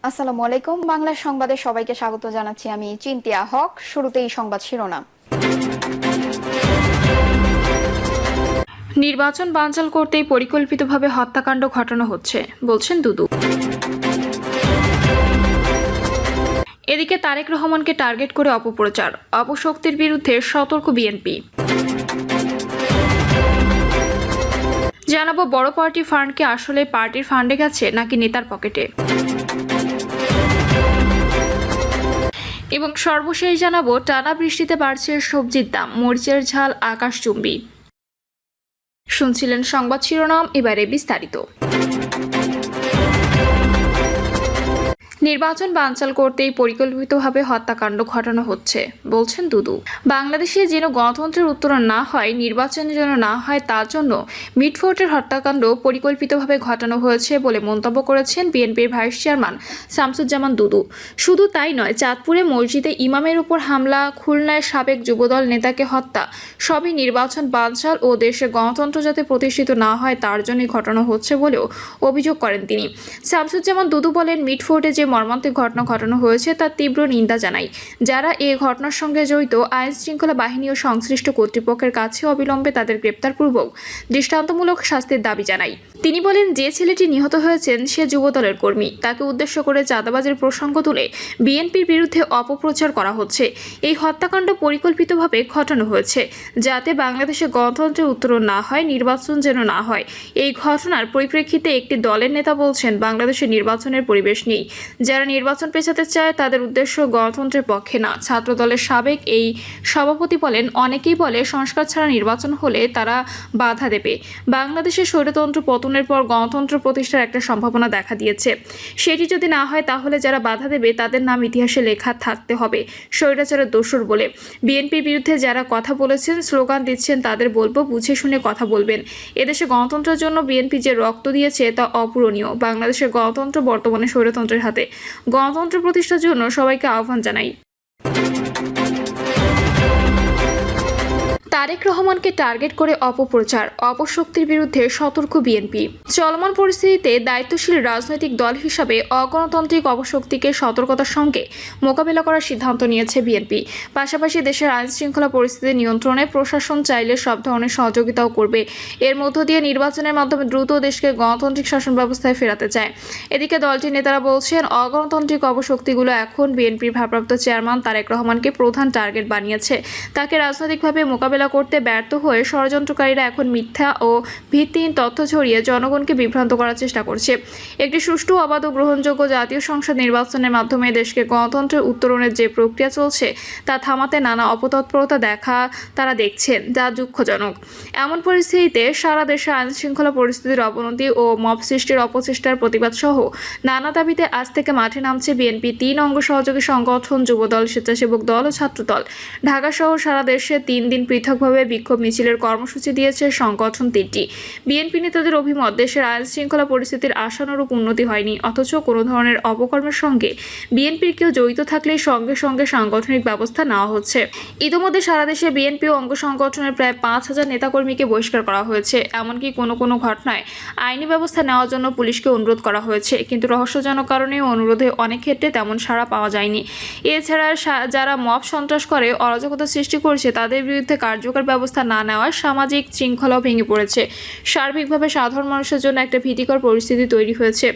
আসসালামু আলাইকুম। বাংলা সংবাদে সবাইকে স্বাগত জানাচ্ছি। আমি চিন্তিয়া হক। শুরুতেই সংবাদ শিরোনাম। নির্বাচন বানচাল করতেই পরিকল্পিতভাবে হত্যাকাণ্ড ঘটানো হচ্ছে, বলছেন দুদু। এদিকে তারেক রহমানকে টার্গেট করে অপপ্রচার, অপশক্তির বিরুদ্ধে সতর্ক বিএনপি। জানাবো বড় পার্টি ফান্ডকে আসলে পার্টির ফান্ডে গেছে নাকি নেতার পকেটে। এবং সর্বশেষ জানাবো টানা বৃষ্টিতে বাড়ছে সবজির দাম, মরিচের ঝাল আকাশচুম্বী। শুনছিলেন সংবাদ শিরোনাম, এবারে বিস্তারিত। নির্বাচন বানচাল করতেই পরিকল্পিতভাবে হত্যাকাণ্ড ঘটানো হচ্ছে, বলছেন দুদু। বাংলাদেশে যেন গণতন্ত্রের উত্তরণ না হয়, নির্বাচন যেন না হয়, তার জন্য মিটফোর্টের হত্যাকাণ্ড পরিকল্পিতভাবে ঘটানো হয়েছে বলে মন্তব্য করেছেন বিএনপির ভাইস চেয়ারম্যান শামসুজ্জামান দুদু। শুধু তাই নয়, চাঁদপুরে মসজিদে ইমামের উপর হামলা, খুলনায় সাবেক যুবদল নেতাকে হত্যা, সবই নির্বাচন বানচাল ও দেশে গণতন্ত্র যাতে প্রতিষ্ঠিত না হয় তার জন্যই ঘটানো হচ্ছে বলেও অভিযোগ করেন তিনি। শামসুজ্জামান দুদু বলেন, মিটফোর্টে যে মর্মান্তিক ঘটনা ঘটানো হয়েছে তার তীব্র নিন্দা জানাই। যারা এই ঘটনার সঙ্গে জড়িত, আইন শৃঙ্খলা বাহিনী ও সংশ্লিষ্ট কর্তৃপক্ষের কাছে অবিলম্বে তাদের গ্রেপ্তারপূর্বক দৃষ্টান্তমূলক শাস্তির দাবি জানাই। তিনি বলেন, যে ছেলেটি নিহত হয়েছেন সে যুবদলের কর্মী, তাকে উদ্দেশ্য করে চাঁদাবাজির প্রসঙ্গ তুলে বিএনপির বিরুদ্ধে অপপ্রচার করা হচ্ছে। এই হত্যাকাণ্ড পরিকল্পিতভাবে ঘটানো হয়েছে যাতে বাংলাদেশে গণতন্ত্রের উত্তরণ না হয়, নির্বাচন যেন না হয়। এই ঘটনার পরিপ্রেক্ষিতে একটি দলের নেতা বলছেন, বাংলাদেশে নির্বাচনের পরিবেশ নেই। যারা নির্বাচন পেছাতে চায় তাদের উদ্দেশ্য গণতন্ত্রের পক্ষে না। ছাত্র দলের সাবেক এই সভাপতি বলেন, অনেকেই বলে সংস্কার ছাড়া নির্বাচন হলে তারা বাধা দেবে। বাংলাদেশের স্বৈরতন্ত্র পতনের পর গণতন্ত্র প্রতিষ্ঠার একটা সম্ভাবনা দেখা দিয়েছে। সেটি যদি না হয় তাহলে যারা বাধা দেবে তাদের নাম ইতিহাসে লেখা থাকতে হবে স্বৈরাচারের দোসর বলে। বিএনপির বিরুদ্ধে যারা কথা বলেছেন, স্লোগান দিচ্ছেন, তাদের বলবো বুঝে শুনে কথা বলবেন। এদেশে গণতন্ত্রের জন্য বিএনপি যে রক্ত দিয়েছে তা অপূরণীয়। বাংলাদেশের গণতন্ত্র বর্তমানে স্বৈরতন্ত্রের হাতে। গণতন্ত্র প্রতিষ্ঠার জন্য সবাইকে আহ্বান জানাই। তারেক রহমানকে টার্গেট করে অপপ্রচার, অপশক্তির বিরুদ্ধে সতর্ক বিএনপি। চলমান পরিস্থিতিতে দায়িত্বশীল রাজনৈতিক দল হিসাবে অগণতান্ত্রিক অপশক্তিকে সতর্কতার সঙ্গে মোকাবিলা করার সিদ্ধান্ত নিয়েছে বিএনপি। পাশাপাশি দেশের আইন শৃঙ্খলা পরিস্থিতি নিয়ন্ত্রণে প্রশাসন চাইলে সব ধরনের সহযোগিতাও করবে। এর মধ্য দিয়ে নির্বাচনের মাধ্যমে দ্রুত দেশকে গণতান্ত্রিক শাসন ব্যবস্থায় ফেরাতে চায়। এদিকে দলটির নেতারা বলছেন, অগণতান্ত্রিক অপশক্তিগুলো এখন বিএনপির ভারপ্রাপ্ত চেয়ারম্যান তারেক রহমানকে প্রধান টার্গেট বানিয়েছে। তাকে রাজনৈতিকভাবে মোকাবিলা করতে ব্যর্থ হয়ে ষড়যন্ত্রকারীরা এখন মিথ্যা ও ভিত্তিহীন তথ্য ছড়িয়ে জনগণকে বিভ্রান্ত করার চেষ্টা করছে। একটি সুষ্ঠু, অবাধ ও গ্রহণযোগ্য জাতীয় সংসদ নির্বাচনের মাধ্যমে দেশকে গণতন্ত্রের উত্তরণের যে প্রক্রিয়া চলছে তা থামাতে নানা অপতৎপরতা তারা দেখছেন, যা দুঃখজনক। এমন পরিস্থিতিতে সারা দেশে আইন শৃঙ্খলা পরিস্থিতির অবনতি ও মব সৃষ্টির অপচেষ্টার প্রতিবাদ সহ নানা দাবিতে আজ থেকে মাঠে নামছে বিএনপি 3 অঙ্গ সহযোগী সংগঠন, যুবদল, স্বেচ্ছাসেবক দল ও ছাত্রদল। ঢাকা সহ সারা দেশে 3 দিন পৃথকভাবে বিক্ষোভ মিছিলের কর্মসূচি দিয়েছে সংগঠন 3টি। বিএনপি নেতাদের অভিমত, দেশের আইন শৃঙ্খলা পরিস্থিতির আশানুরূপ উন্নতি হয়নি, অথচ কোনো ধরনের অপকর্মের সঙ্গে বিএনপির কেউ জড়িত থাকলে সঙ্গে সঙ্গে সাংগঠনিক ব্যবস্থা নেওয়া হচ্ছে। ইতিমধ্যে সারা দেশে বিএনপি ও অঙ্গ সংগঠনের প্রায় 5,000 নেতাকর্মীকে বহিষ্কার করা হয়েছে। এমনকি কোনো ঘটনায় আইনি ব্যবস্থা নেওয়ার জন্য পুলিশকে অনুরোধ করা হয়েছে, কিন্তু রহস্যজনক কারণে অনুরোধে অনেক ক্ষেত্রে তেমন সাড়া পাওয়া যায়নি। এছাড়া যারা মব সন্ত্রাস করে অরাজকতা সৃষ্টি করছে তাদের বিরুদ্ধে কার্যকর ব্যবস্থা না নেওয়ায় সামাজিক শৃঙ্খলাও ভেঙে পড়েছে। সার্বিকভাবে সাধারণ মানুষের জন্য একটা ভীতিকর পরিস্থিতি তৈরি হয়েছে।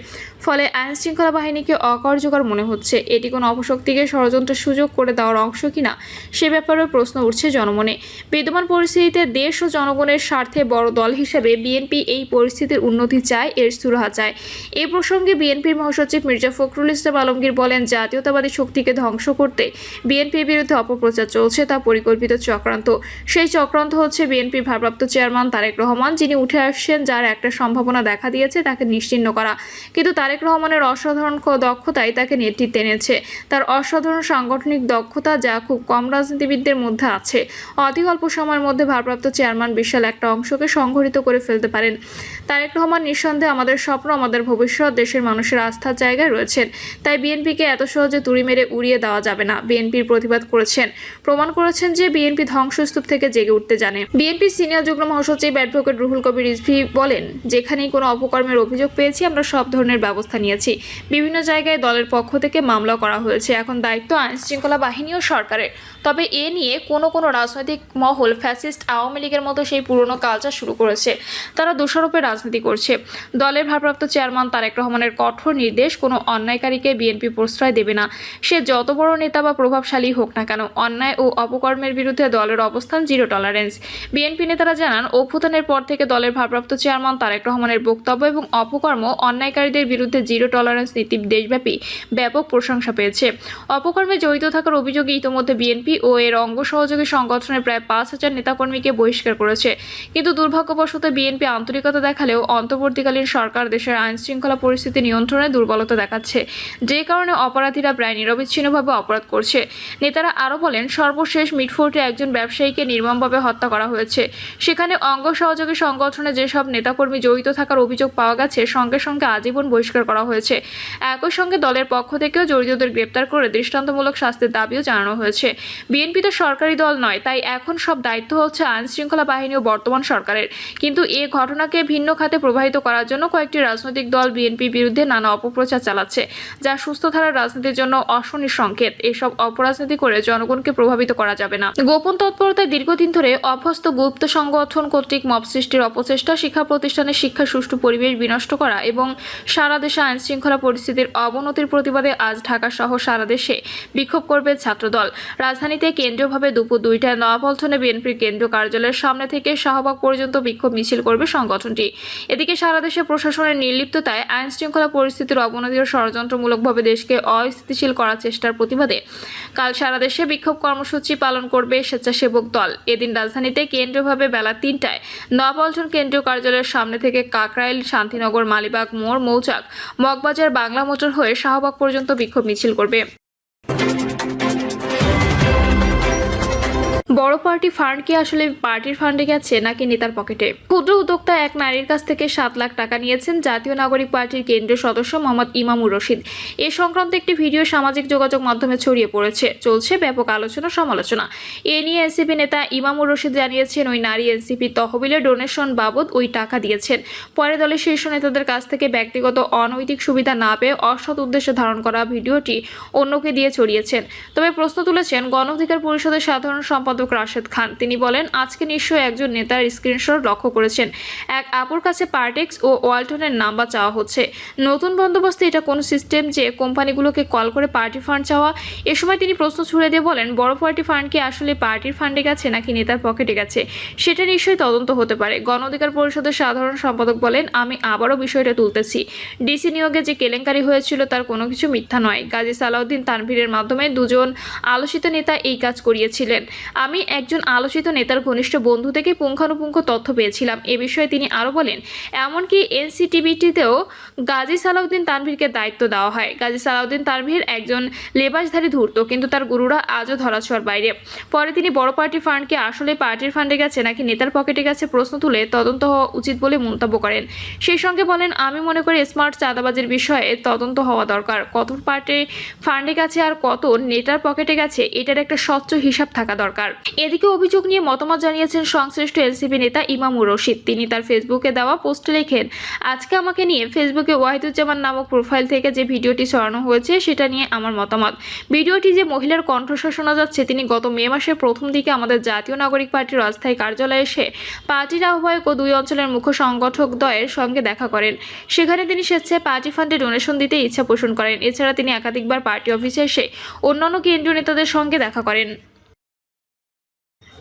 ফলে আইন শৃঙ্খলা বাহিনীকে অকার্যকর মনে হচ্ছে। এটি কোনো অপশক্তিকে ষড়যন্ত্রের সুযোগ করে দেওয়ার অংশ কিনা সে ব্যাপারেও প্রশ্ন উঠছে জনমনে। বিদ্যমান পরিস্থিতিতে দেশ ও জনগণের স্বার্থে বড় দল হিসেবে বিএনপি এই পরিস্থিতির উন্নতি চায়, এর সুরাহা চায়। এই প্রসঙ্গে বিএনপির মহাসচিব মির্জা ফখরুল ইসলাম আলমগীর বলেন, জাতীয়তাবাদী শক্তিকে ধ্বংস করতে বিএনপির বিরুদ্ধে অপপ্রচার চলছে, তা পরিকল্পিত চক্রান্ত। সেই চক্রান্ত হচ্ছে বিএনপির ভারপ্রাপ্ত চেয়ারম্যান তারেক রহমান, যিনি উঠে আসছেন, যার একটা সম্ভাবনা দেখা দিয়েছে, তাকে নিশ্চিহ্ন করা। কিন্তু তারেক রহমানের অসাধারণ দক্ষতাই তাকে নেতৃত্বে এনেছে। তার অসাধারণ সাংগঠনিক দক্ষতা, যা খুব কম রাজনীতিবিদদের মধ্যে আছে। অতি অল্প সময়ের মধ্যে ভারপ্রাপ্ত চেয়ারম্যান বিশাল একটা অংশকে সংগঠিত করে ফেলতে পারেন। তারেক রহমান নিঃসন্দেহে আমাদের স্বপ্ন, আমাদের ভবিষ্যৎ, দেশের মানুষের আস্থার জায়গায় রয়েছেন। তাই বিএনপিকে এত সহজে তুড়ি মেরে উড়িয়ে দেওয়া যাবে না। বিএনপির প্রতিবাদ করেছেন, প্রমাণ করেছেন যে বিএনপি ধ্বংসস্তূপ থেকে জেগে উঠতে জানে। বিএনপির সিনিয়র যুগ্ম মহাসচিব অ্যাডভোকেট রুহুল কবির রিজভী বলেন, যেখানেই কোনো অপকর্মের অভিযোগ পেয়েছি আমরা সব ধরনের ব্যবস্থা নিয়েছি। বিভিন্ন জায়গায় দলের পক্ষ থেকে মামলা করা হয়েছে। এখন দায়িত্ব আইন শৃঙ্খলা বাহিনী ও সরকারের। তবে এ নিয়ে কোনো রাজনৈতিক মহল ফ্যাসিস্ট আওয়ামী লীগের মতো সেই পুরনো কালচার শুরু করেছে। তারা দোষারোপে রাজনীতি করছে। দলের ভারপ্রাপ্ত চেয়ারম্যান তারেক রহমানের কঠোর নির্দেশ, কোনো অন্যায়কারীকে বিএনপি প্রশ্রয় দেবে না। সে যত বড় নেতা বা প্রভাবশালী হোক না কেন, অন্যায় ও অপকর্মের বিরুদ্ধে দলের অবস্থান জিরো টলারেন্স। বিএনপি নেতারা জানান, অভ্যুত্থানের পর থেকে দলের ভারপ্রাপ্ত চেয়ারম্যান তারেক রহমানের বক্তব্য এবং অপকর্ম অন্যায়কারীদের বিরুদ্ধে জিরো টলারেন্স নীতি দেশব্যাপী ব্যাপক প্রশংসা পেয়েছে। অপকর্মে জড়িত থাকার অভিযোগে ইতিমধ্যে বিএনপি ও এর অঙ্গ সহযোগী সংগঠনের প্রায় 5,000 নেতাকর্মীকে বহিষ্কার করেছে। কিন্তু দুর্ভাগ্যবশত বিএনপি আন্তরিকতা দেখালেও অন্তর্বর্তীকালীন সরকার দেশের আইন শৃঙ্খলা পরিস্থিতি নিয়ন্ত্রণে দুর্বলতা দেখাচ্ছে, যে কারণে অপরাধীরা প্রায় নিরবিচ্ছিন্নভাবে অপরাধ করছে। নেতারা আরও বলেন, সর্বশেষ মিটফোর্টে একজন ব্যবসায়ীকে নির্মমভাবে হত্যা করা হয়েছে। সেখানে অঙ্গ সহযোগী সংগঠনে যেসব নেতাকর্মী জড়িত থাকার অভিযোগ পাওয়া গেছে, সঙ্গে সঙ্গে আজীবন বহিষ্কার করা হয়েছে। একই সঙ্গে দলের পক্ষ থেকেও জড়িতদের গ্রেপ্তার করে দৃষ্টান্তমূলক শাস্তির দাবিও জানানো হয়েছে। বিএনপি তো সরকারি দল নয়, তাই এখন সব দায়িত্ব হচ্ছে আইন শৃঙ্খলা বাহিনী ও বর্তমান সরকারের। কিন্তু এই ঘটনাকে ভিন্ন খাতে প্রবাহিত করার জন্য কয়েকটি রাজনৈতিক দল বিএনপির বিরুদ্ধে নানা অপপ্রচার চালাচ্ছে, যা সুস্থ ধারার রাজনীতির জন্য অশনির সংকেত। এসব অপরাজনীতি করে জনগণকে প্রভাবিত করা যাবে না। গোপন তৎপরতায় দীর্ঘদিন ধরে অভ্যস্ত গুপ্ত সংগঠন কর্তৃক মব সৃষ্টির অপচেষ্টা, শিক্ষা প্রতিষ্ঠানের শিক্ষার সুষ্ঠু পরিবেশ বিনষ্ট করা এবং সারা দেশে আইন শৃঙ্খলা পরিস্থিতির অবনতির প্রতিবাদে আজ ঢাকা সহ সারা দেশে বিক্ষোভ করবে ছাত্রদল। রাজধানীতে কেন্দ্রীয়ভাবে দুপুর 2টায় নয়াপল্টনে বিএনপির কেন্দ্রীয় কার্যালয়ের সামনে থেকে শাহবাগ পর্যন্ত বিক্ষোভ মিছিল করবে সংগঠনটি। এদিকে সারা দেশে প্রশাসনের নির্লিপ্ততায় আইন শৃঙ্খলা পরিস্থিতির অবনতি ও ষড়যন্ত্রমূলকভাবে দেশকে অস্থিতিশীল করার চেষ্টার প্রতিবাদে কাল সারা দেশে বিক্ষোভ কর্মসূচি পালন করবে স্বেচ্ছাসেবক দল। এদিন রাজধানীতে কেন্দ্রীয়ভাবে বেলা 3টায় নয়াপল্টন কেন্দ্রীয় কার্যালয়ের সামনে থেকে কাকরাইল, শান্তিনগর, মালিবাগ মোড়, মৌচাক, মগবাজার, বাংলা মোটর হয়ে শাহবাগ পর্যন্ত বিক্ষোভ মিছিল করবে। বড় পার্টি ফান্ড কি আসলে পার্টির ফান্ডে গেছে নাকি নেতার পকেটে? ক্ষুদ্র উদ্যোক্তা এক নারীর কাছ থেকে 7 লাখ টাকা নিয়েছেন জাতীয় নাগরিক পার্টির কেন্দ্রীয় সদস্য মোহাম্মদ ইমামুর রশিদ। এ সংক্রান্ত একটি ভিডিও সামাজিক যোগাযোগ মাধ্যমে ছড়িয়ে পড়েছে। চলছে ব্যাপক আলোচনা সমালোচনা। এ নিয়ে এনসিপি নেতা ইমামুর রশিদ জানিয়েছেন, ওই নারী এনসিপি তহবিলে ডোনেশন বাবদ ওই টাকা দিয়েছেন। পরে দলের শীর্ষ নেতাদের কাছ থেকে ব্যক্তিগত অনৈতিক সুবিধা না পেয়ে অসৎ উদ্দেশ্যে ধারণ করা ভিডিওটি অন্যকে দিয়ে ছড়িয়েছেন। তবে প্রশ্ন তুলেছেন গণ অধিকার পরিষদের সাধারণ সম্পাদক রাশেদ খান। তিনি বলেন, আজকে নিশ্চয়ই একজন নেতার স্ক্রিনশট লক্ষ্য করেছেন। এক আপুর কাছে পার্টেক্স ও ওয়ালটনের নাম্বার চাওয়া হচ্ছে। নতুন বন্দোবস্তে এটা কোন সিস্টেম যে কোম্পানিগুলোকে কল করে পার্টি ফান্ড চাওয়া? এ সময় তিনি প্রশ্ন ছুড়ে দিয়ে বলেন, বড় পার্টি ফান্ড কি আসলে পার্টির ফান্ডে গেছে নাকি নেতার পকেটে গেছে, সেটা নিশ্চয়ই তদন্ত হতে পারে। গণ অধিকার পরিষদের সাধারণ সম্পাদক বলেন, আমি আবারও বিষয়টা তুলতেছি। ডিসি নিয়োগে যে কেলেঙ্কারি হয়েছিল তার কোনো কিছু মিথ্যা নয়। গাজী সালাউদ্দিন তানভীরের মাধ্যমে 2 জন আলোচিত নেতা এই কাজ করিয়েছিলেন। আমি একজন আলোচিত নেতার ঘনিষ্ঠ বন্ধু থেকে পুঙ্খানুপুঙ্খ তথ্য পেয়েছিলাম। এ বিষয়ে তিনি আরও বলেন, এমনকি এনসিটিবিটিতেও গাজী সালাউদ্দিন তানভীরকে দায়িত্ব দেওয়া হয়। গাজী সালাউদ্দিন তানভীর একজন লেবাসধারী ধূর্ত, কিন্তু তার গুরুরা আজও ধরাছোঁয়ার বাইরে। পরে তিনি বড় পার্টি ফান্ড কি আসলে পার্টির ফান্ডে গেছে নাকি নেতার পকেটে গেছে প্রশ্ন তুলে তদন্ত হওয়া উচিত বলে মন্তব্য করেন। সেই সঙ্গে বলেন, আমি মনে করি স্মার্ট চাঁদাবাজির বিষয়ে তদন্ত হওয়া দরকার। কত পার্টি ফান্ডে গেছে আর কত নেতার পকেটে গেছে, এটার একটা স্বচ্ছ হিসাব থাকা দরকার। এদিকে অভিযোগ নিয়ে মতামত জানিয়েছেন সংশ্লিষ্ট এনসিপি নেতা ইমামুর রশিদ। তিনি তার ফেসবুকে দেওয়া পোস্টে লেখেন, আজকে আমাকে নিয়ে ফেসবুকে ওয়াহিদুজ্জামান নামক প্রোফাইল থেকে যে ভিডিওটি ছড়ানো হয়েছে সেটা নিয়ে আমার মতামত। ভিডিওটি যে মহিলার কণ্ঠস্বর শোনা যাচ্ছে, তিনি গত মে মাসের প্রথম দিকে আমাদের জাতীয় নাগরিক পার্টির অস্থায়ী কার্যালয়ে এসে পার্টির আহ্বায়ক ও 2 অঞ্চলের মুখ্য সংগঠক দ্বয়ের সঙ্গে দেখা করেন। সেখানে তিনি স্বেচ্ছায় পার্টি ফান্ডে ডোনেশন দিতে ইচ্ছা পোষণ করেন। এছাড়া তিনি একাধিকবার পার্টি অফিসে এসে অন্যান্য কেন্দ্রীয় নেতাদের সঙ্গে দেখা করেন।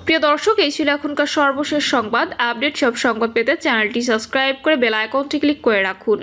প্রিয় দর্শক, এই ছিল এখনকার সর্বশেষ সংবাদ। আপডেট সব সংবাদ পেতে চ্যানেলটি সাবস্ক্রাইব করে বেল আইকনটি ক্লিক করে রাখুন।